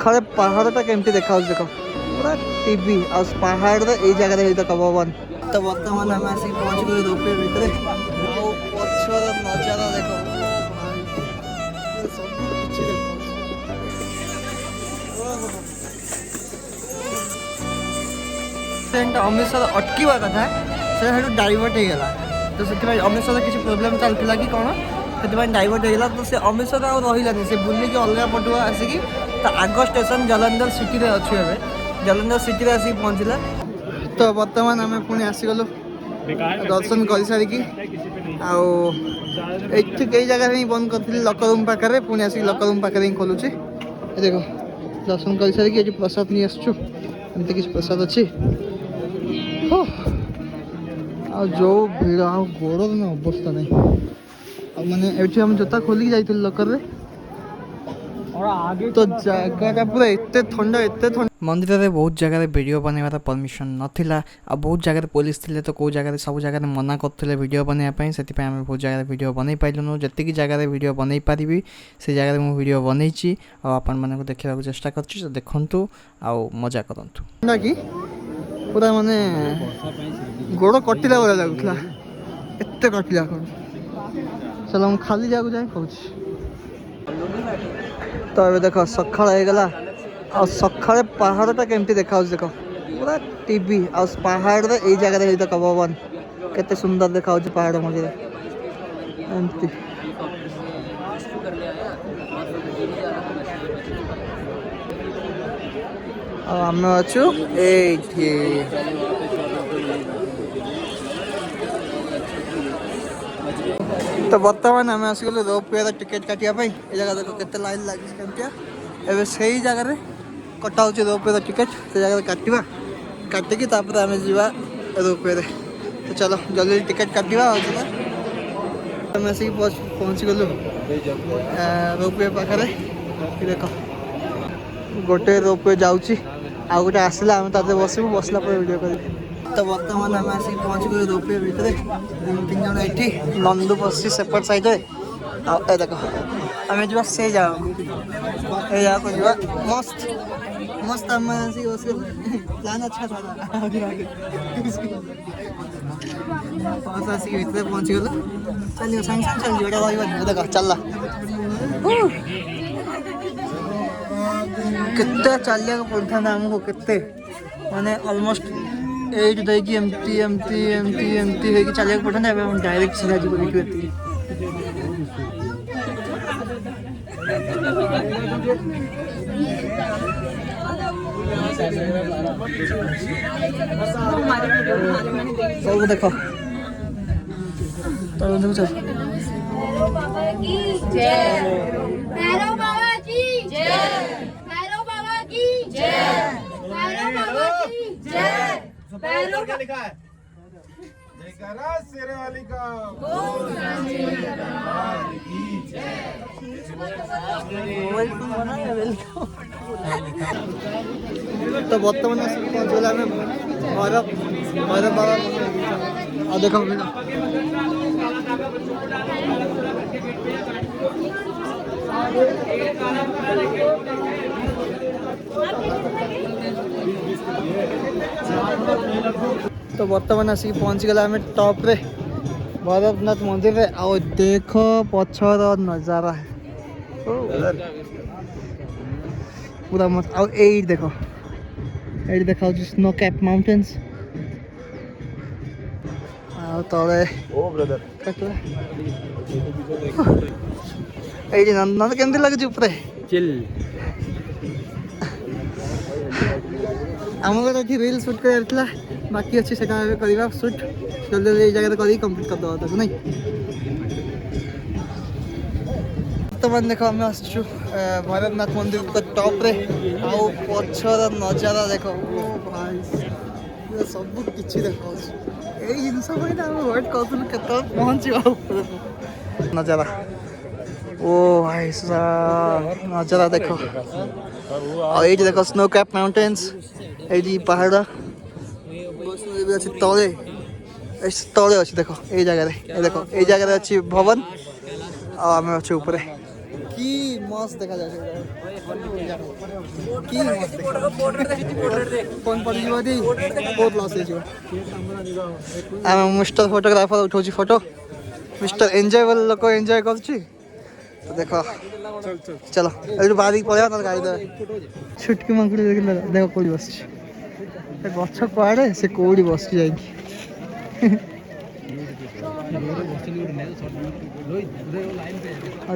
सकाଳେ पहाड़टा केमती देखा देख पूरा टीवी आ पहाड़ ये जगह देख पवन। तो बर्तमान आम आसिक पहुँच गए रोपवे भितर पछर नजारा देख अमृतसर अटकवा कथा से डाइवर्ट होगा तो से अमृतसर किसी प्रोब्लेम चलता कि कौन से डाइवर्ट होगा तो से अमृतसर आ रही से बुलिक अलग पटु आसिकी तो आग स्टेशन जलंधर सिटी रे अच्छे ए जलंधर सिटी रे आसिक पहुँचला। तो बर्तमान आम पुणी आसीगलु दर्शन कर सारिकी आठ कई जगह ही बंद करी लकर रूम पाखे पुणी आसिक लकर रूम पाखे ही खोलुची देख दर्शन कर सारिकी ये प्रसाद नहीं आसचु एमती किसी प्रसाद अच्छी जो भीड़ आ गोड़ ना अवस्था नहीं माने एठी हम जोता खोलिक जाइए लकर रे तो जगह पूरा एते ठंडा मंदिर में बहुत जगह वीडियो बनवार परमिशन नाला आ बहुत जगह पुलिस थे तो कौ जगह सब जगह मना करते वीडियो बनवाई से आम बहुत जगह वीडियो बनई पाइलुनु जी जगह वीडियो बनई पारि से जगह मुझे वीडियो बनई आपण मानक देखा चेष्टा कर देखु आ मजा करूँ कि पूरा माने गोड़ कटिला भाया लगुला एत कटिला चलो हम खाली जाक जाए कहूँ। तो ये देख सकाळ होगा आ सकाଳେ पहाड़टा केमती देखा देख पूरा टीवी आ पहाड़ ये जगह देख पवन केते सुंदर देखा पहाड़ मझे एमती आम अच्छु तो बर्तमान आम आसगलु रोपवे टिकेट काटिया ये जगह देख केते लाइन लगी केमतिया एबे सही जगह कटा हो रोपवे टिकेट से जगह काटिवा काटिकी तापर आम जीवा रोपवे तो चलो जल्दी टिकेट काटिवा आम आसिक पहुँच गलु रोपवे पाखे देख गोटे रोपवे जाऊँगी आ गोटे आसला आम ताते बसबू बसला वीडियो कर। तो बर्तमान आम आसिक पहुँच गए रोपवे भितर तीन जन ये नंदू बस सेपट साइड ए देख आम जा से जगह को जा मस्त मस्त आम आसिक बस प्लान अच्छा था बस आसिक भितर पहुँच गलु चलिए साइंस चल जोड़ा देख चलला केते चलिया पड़ता आमको केते माने ऑलमोस्ट एट देखिए एमती एमती एमती एमती है कि चलिया पड़ता है डायरेक्ट सीधा जी देखिए देखो तो चल क्या लिखा है जयकारा शेरे वाली का तो बर्तमान पहुँचला भैरव भैरव बाबा और देखो तो बर्तमान आसिक पहुँच गला आम टॉप रे भैरवनाथ मंदिर रे आ देख पछर नजारा पूरा मस्त आ देखो ये देखा स्नो कैप माउंटेन्स तले ये नंद केमती लगे ऊपर चिल आम ये रील सुट कर बाकी अच्छी से करवा सुट जल्दी जल्दी जगह कर कंप्लीट कर दवा ताको नहीं। बर्तमान देख आम आसचु भैरवनाथ मंदिर तो टॉप रे आउ पछर नजारा देख भाई सब किसी देखा यही जिनस वेट करूँ के पहुँच नजारा ओ भाई नजारा देख ये देख स्नो कैप माउंटेन्स ये पहाड़ अच्छी तले तले अच्छी देख ये जगह देखो ये जगह अच्छी भवन आम अच्छे ऊपर कि मस्त देखा जाए कि फोन पड़ जी बहुत लस हो मिस्टर फोटोग्राफर उठाऊँ फोटो मिस्टर एंजॉयबल लोक एंजॉय कर देख चलो ये बाहर पड़े ना गाड़ी छुटकी मंकुड़ी देख देख कौटी बस गछ कड़े से कौटी बस जाइए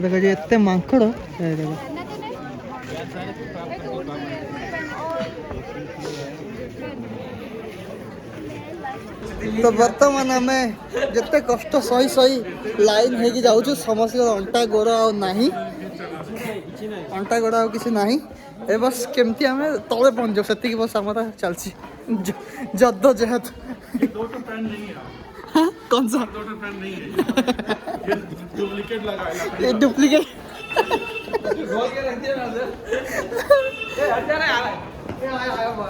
देख एत मांकड़ तो बर्तमान आम जिते कष्ट सही सही लाइन हो जाऊँ समस्त अंटा गोड़ अंटा गोड़ आ कि ना ए बस केमती आम तले पहुँच जाऊ से बस आम चलती जद्दोजहद कौन सा ये डुप्लीकेट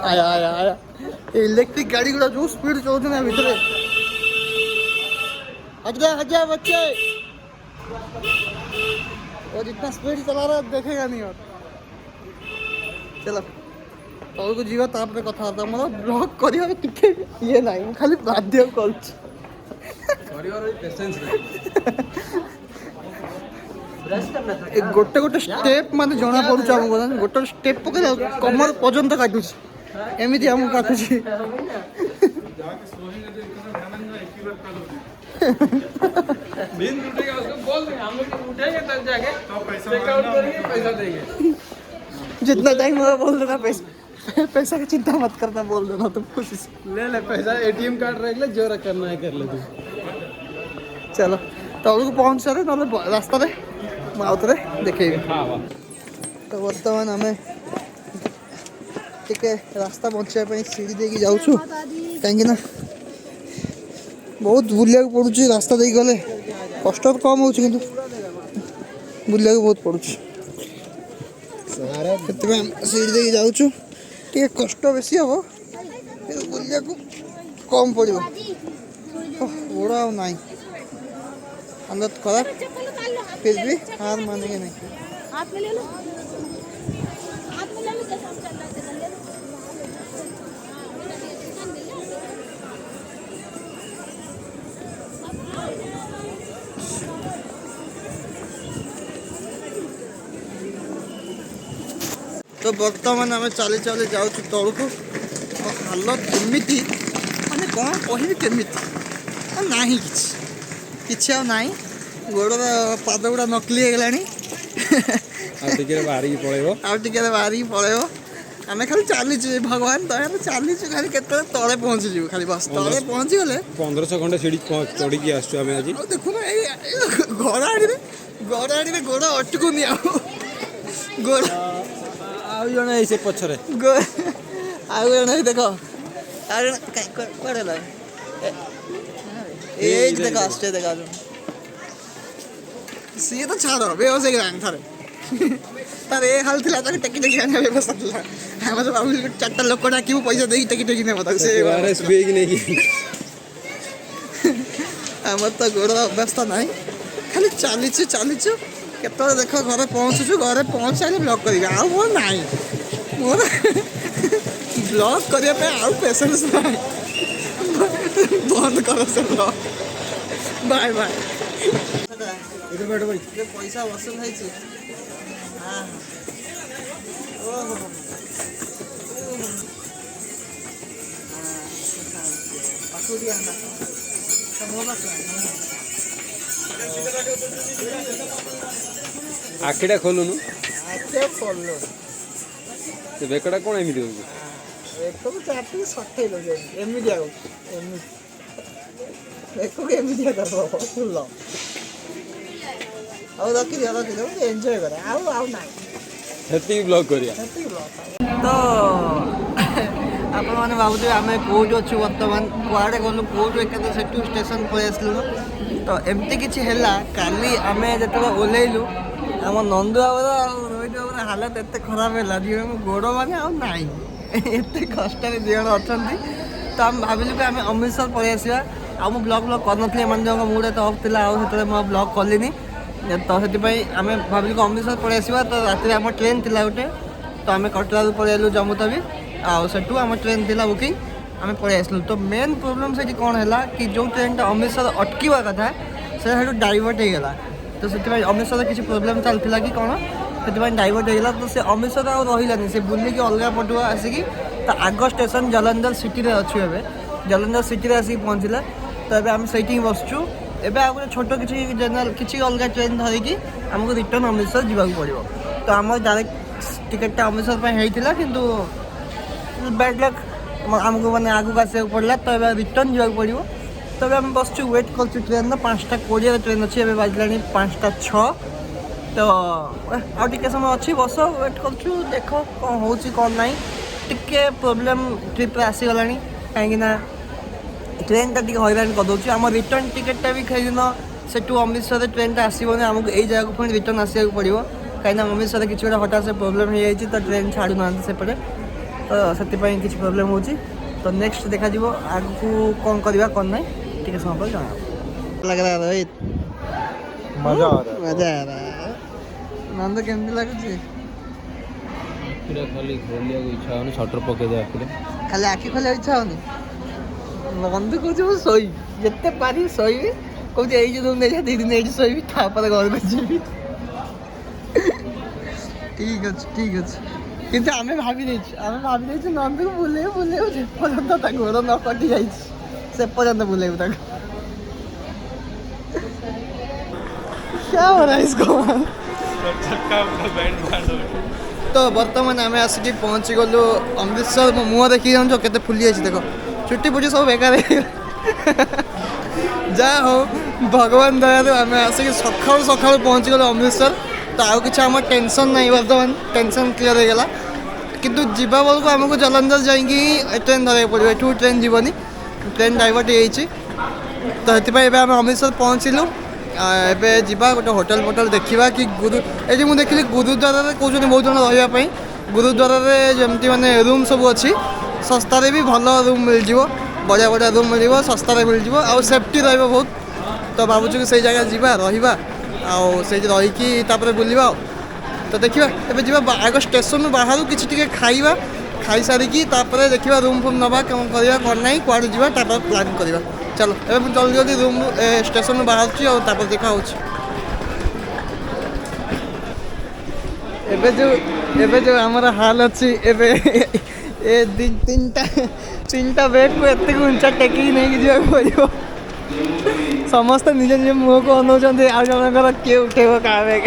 आया आया आया इलेक्ट्रिक गाड़ी गुड़ा जो स्पीड चलते ना भीतर हट जा बच्चे और जितना स्पीड चला रहा देखेगा नहीं और चलो तौल को जीवा तापर कथबार्ता मतलब ब्लॉग करिया टिके ये नहीं मैं खाली बाध्य कर गोटे गोटे स्टेप माने जना पड़ुछ हमको गोटे स्टेप पकड़ कमर पर्यंत काटुछ एमती आम काटुछ जितना टाइम होगा बोल देना पैसा की चिंता मत करना बोल देना तुम खुशी से ले पैसा एटीएम कार्ड रख ले जो करना है कर ले तू चलो तौल को पहुँच सारे ना रास्ता आउे देखे तो बर्तमान आम टे रास्ता पहुँचापी सीढ़ी दे जाऊँ कहीं बहुत बुलिया पड़ू रास्ता दे गले कष्ट तो कम हो बुलिया बहुत पड़ू सीढ़ी दे जाऊँ टे कष्ट बेसी हम बुलिया कम पड़ो गोड़ आ ना हालत खराब फिर भी हार मानेंगे नहीं तो बर्तमान आम चली चली जाऊँ तौल को हालत एमती मैंने कौन कह केमी ना कि ना गोड़ पाद गुड़ा नकली हो गलानी बाहरी पलैब आम खाली चलीचु भगवान दया चलीचु खाली के तले पहुँचीजु खाली बस तले पहुँची गले 1500 खंडे सीढ़ी चढ़ी आसु आम आज देखुन गड़ आड़ी गोड़ अटकुनि गोड़ जन से पछरे आउ जन देख कड़े देख आसटे देखा सी तो छाड़ बेहोश हो थारे तार ए हाल था टेकी टेकी आने व्यवस्था था आम तो भाव 4टा लोक डाक पैसा दे टेकी टेकी ने आम तो गोड़ अवस्था ना खाली चलीचु चलीचु केत देख घर पहुँचुचु घरे पहुँच सारे ब्लॉग कर मोर ना मोर ब्लॉग करने आउ पेशेंस ना बंद कर से ब्लॉग बाय बाय पैसा वसूल है आखिटा खोलुनु खोलो बेकड़ा कौन एमती हो चाटी सठे एमती एमती कर फुल रखी एंजॉय कर ब्लॉग करिया तो आपने भावुए आम कौट अच्छु बर्तमान कुआड़े गलु कौट एक स्टेशन पलि आसलु तो एमती किसी है काली आम जो ओह्लैलु आम नंदू बाबर रोहित बाबर हालत एत खराब है जीवन गोड़ मैंने ना एत कष्ट जीवन अच्छा तो आम भाविलु कि आम अमृतसर पलि आसा आम ब्लॉग कर मूड एत अफ था ब्लॉग कलिनी तो से आम भाविल अमृतसर पलि आसवा तो राति आम ट्रेन थी गोटे तो आम कटरा पलि जम्मू तवी आठू आम ट्रेन थी बुकिंग आम पलि आसलु। तो मेन प्रोब्लेम से कौन है कि जो ट्रेन अमृतसर अटकवा कथा से डाइवर्ट होगा तो से अमृतसर किसी प्रोब्लेम चलता कि कौन से डाइवर्ट होगा तो से अमृतसर आ रही से बुलिकी अलग पटु आसिकी तो आग स्टेशन जलंधर सिटी में अच्छी ए जलंधर सिटी में आसिक पहुँचला तो ये आम से बसचु एवं आ गए छोट किसी जनरल किसी अलग ट्रेन धरिकी आमको रिटर्न अमृतसर जावाक पड़ो। तो आम डायरेक्ट टिकेटा अमृतसर होता किंतु बैड लक आमको मैंने आगू आसा पड़ा तो ये रिटर्न जावाक पड़ो। तो आम बसचु वेट कर ट्रेन 5:20 ट्रेन अच्छी ए बाजला 5:06 तो आगे समय अच्छी बस वेट कर देख कौन हो कौन ना टिके प्रोब्लेम ट्रिप्रे आसीगला कहीं ट्रेन टा हैरान करदे आम रिटर्न टिकेटा भी कई दिन से अमृतसर ट्रेन टा आसोनी आमको यही जगह पुणी रिटर्न आसा पड़ो कहीं अमृतसर किसी गोटे हठात से प्रोब्लेम हो तो ट्रेन छाड़ू ना सेपटे तो से किसी प्रोब्लेम हो तो नेक्स्ट देखा आगू कौन करवा कौन ना टे समय पर जाना लग रहा है मजा आ रहा है नंद केमती लगुच खाली खोलिया इच्छा होनी शटर पकईदे खाली आखि खोलिया इच्छा होनी नंद कह शोई जिते पारि शोबी कौन ये रूम नहीं 2 दिन ये शोबी तापर घर को जी ठीक अच्छे किंतु आम भाभी नंद को बुले जेपर्यंत घर न कटि से पर्यंत बुलेबू क्या हो रहा है इसको तो बर्तमान आम आसिक पहुँची गलु अमृतसर मो मुँह देखी जाऊँ के फुली जाए देख चुट्टी फुटी सब बेकार जहाँ हो भगवान दया आम आसिक सका पहुँची गलु अमृतसर तो आउ कि आम टेंशन नहीं बर्तमान टेंशन क्लीयर हो गला किंतु जीवा बेलू आमको जलंधर जाइए ट्रेन धरवा पड़ो एठू ट्रेन जीवनी ट्रेन डाइवर्ट हो तो ये आम अमृतसर पहुँचलु एवं जीवा गोटे होटेल फोटेल देखा कि गुरु ये मुझे देखिली गुरुद्वार कहते बहुत जन रही गुरुद्वार जमती मैंने रूम सब अच्छी सस्तार भी भल रूम मिल जाव बढ़िया बढ़िया रूम मिल सस्तार मिल जाव आ सेफ्टी बहुत तो भावुँ कि से जगह जावा रहा रहीकि बुलवा तो देखा ए जा आग स्टेशन बाहर किसी खाइबा खाई सारिकी देखा रूम फूम नवा कौन करवा कौन ना कुआड़े जावा प्लान करवा चलो ए जल्दी जल्दी रूम स्टेशन बाहर और देखा जो आमर हाल अच्छी ए तीन टा बैग को एत उंचा टेकिक नहीं जावाक पड़ो समस्त निज निज मुह को अनौंट आ जनकर किए उठेब क्या बैग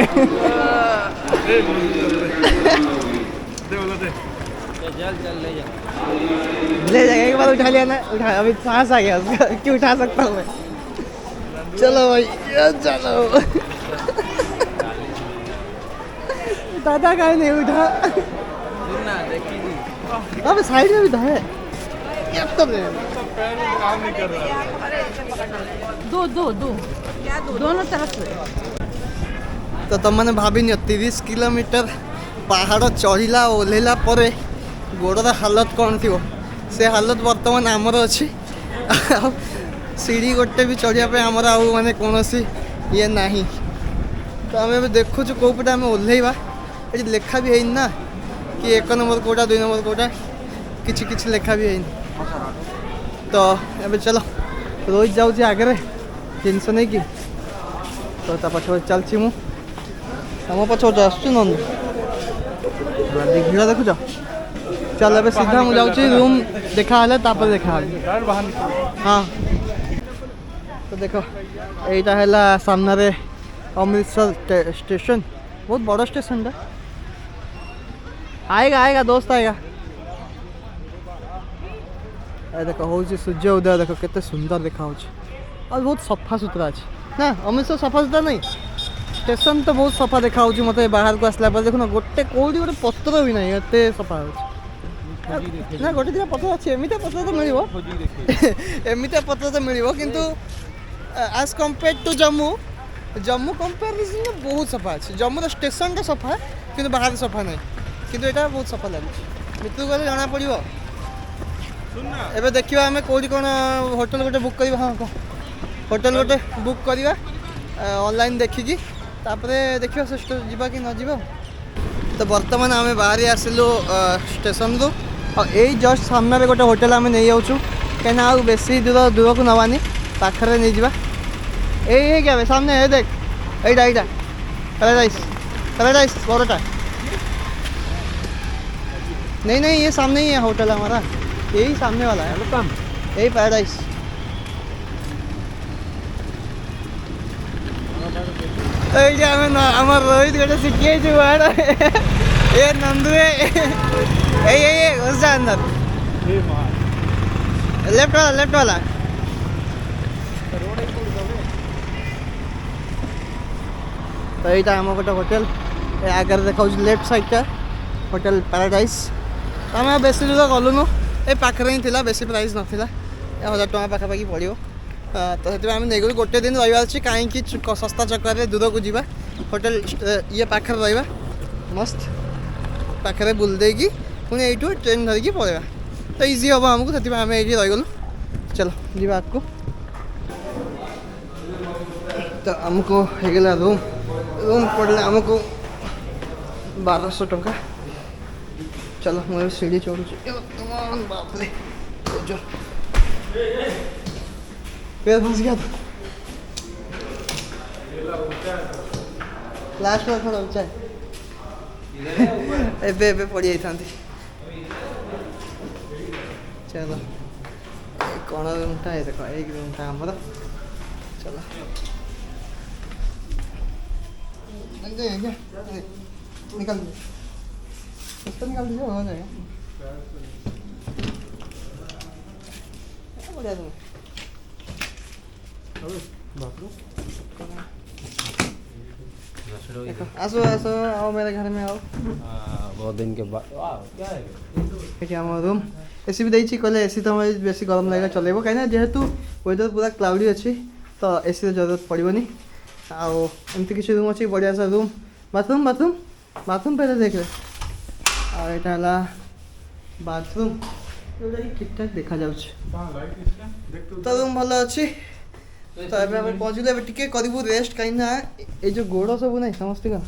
ले जाएगा एक बार उठा लिया ना उठा अभी सांस आ गया उसका क्यों उठा सकता हूँ मैं चलो भाई चलो दादा का नहीं उठा अब साइड में भी था है तो काम नहीं कर रहा दोनों तरफ से तो तुमने भाभी 30 किलोमीटर पहाड़ चढ़ला ओह्लैला पर गोड़र हालत कौन थी से हालत बर्तमान आमर अच्छी सीढ़ी गोटे भी चढ़ापे आमर आउ माने कौन ये ना तो आम देखु कौ पटे आम ओह्लैवा ये लेखा भी है ना कि 1 नंबर कोटा 2 नंबर कोटा किसी लेखा भी है तो अब चलो रोज जाऊँ आगे जिनस नहीं कि तो पछे चलती मु आम पछे आसु नंद भिड़ देखुच चल ए सीधा मुझे जाऊँ रूम देखा देखा हाँ तो देख यहाँ है सामने अमृतसर स्टेशन बहुत बड़ा स्टेशन आएगा दोस्त आएगा देखो हूँ सूर्य उदय देख के सुंदर देखा और बहुत सफा सुतरा अच्छे ना अमृतसर सफा सुतरा नहीं स्टेशन तो बहुत सफा देखा मत बाहर को आसला देखो गोटे कौटी गोटे पत्र भी ना एत सफा ना गोटे दिन पत्र अच्छे एमती पत्र तो मिल एमती पत्र तो मिल किंतु as compare to Jammu comparison में बहुत सफा अच्छे जम्मू स्टेशन टा सफा कि बाहर सफा ना किंतु यहाँ बहुत सफा लगे भितर गले जना पड़ो एबे देखिए आम कौटी कौन होटेल गोटे बुक करवा हाँ होटेल गोटे बुक करवा ऑनलाइन देखिकी तापरे देखियो से जीवा कि न जीवा। तो बर्तमान आम बाहरी आसिलु स्टेशन रु और यही जस्ट सामने गोटे होटेल आम नहीं जाऊँ कहीं आउ बेसी दूर दूर को नवानी पाखरे नहीं जावा। यही क्या सामने है देख यहीटा पैराडाइज पैराडाइज बड़टा नहीं ये सामने ही है होटल हमारा यही सामने वाला है कम यही पैराडाइज। आम रोहित गोटे शिखी ये नंदू ये घुस जा अंदर लेफ्ट वाला तो यहाँ आम गोटे होटेल आगे देखा लेफ्ट साइड होटेल पैराडाइज। तो आम बेस दूर गलुनु ये पाखे ही थी बेसी प्राइस नाला 1000 टଙ୍କା पाखापाखि पड़ो। तो से आम नहीं गलु गोटे दिन रहा अच्छी कहीं सस्ता चक्कर दूर को जावा होटेल ये पाखे रहा मस्त पाखे बुल देगी पुणी यू ट्रेन धरिकी पलैया तो इजी हम आमको से आम ये रहीगलु। चलो जीवा आगको। तो आमको होगला रूम रूम पड़े आमको 1200 टଙ୍କା। चलो मुझे सीढ़ी चढ़ू बापरे पैर फंस गया था लास्ट में थोड़ा ऊंचा एबे पड़ी जाता। चलो कौन रूमटा है देखो एक रूमटा आमर। चलो निकल निकाल दीजिए हो जाएगा बढ़िया तुम आसो आसो आओ मेरे घर में आओ। बहुत दिन के बाद क्या है क्या रूम एसी भी देती कहले एसी तो हमें बेसी गरम लगेगा चलेबो कहीं जेहेतु वेदर पूरा क्लाउडी अच्छी तो एसी जरूरत पड़ोनी। आउ एमती किसी रूम अच्छी बढ़िया सा रूम बाथरूम बाथरूम बाथरूम पहले देख ले और यहाँ बाथरूम जोटा कि ठीक ठाक देखा जाउछ। तो रूम भल अच्छी। तो एबे हम पहुँचलु एबे टिके करिबु रेस्ट कहीं ना ये जो गोड़ सब नहीं समस्त का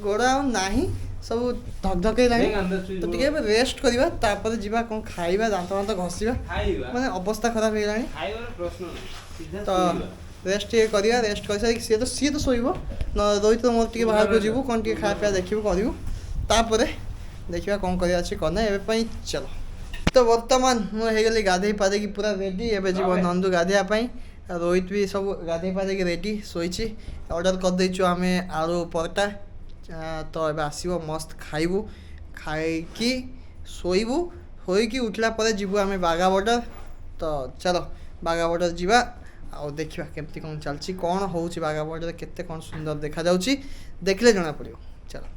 गोड़ आउ नाही सब धक लानी तो टिके रेस्ट करवा तापर जीवा कौन खाइबा दांत दांत घसीबा माने अवस्था खराब हो गलानी। तो रेस्ट ये करिया रेस्ट कर सारी सी तो शोब न रोहित मोर टे बाहर को जीवु कौन टे खा पिया देखू करूँ तापर देखा कौन कर कौन एवं। चलो तो बर्तमान मुझे गाधे पाधे पूरा रेडी एवं जीव नंदू गाधेवाई रोहित भी सब गाधे पाधे रेडी शोची ऑर्डर कर देचु आम आलू परटा। तो ये आसो मस्त खाइबू खाई शोबू होइकी उठला जीवु आम बागा बॉर्डर। तो चलो बागा बॉर्डर जीवा आउ देखा केमती कौन चलती कौन हो बागा बॉर्डर केते कौन सुंदर देखा जाउची देखले जना पड़ो। चलो।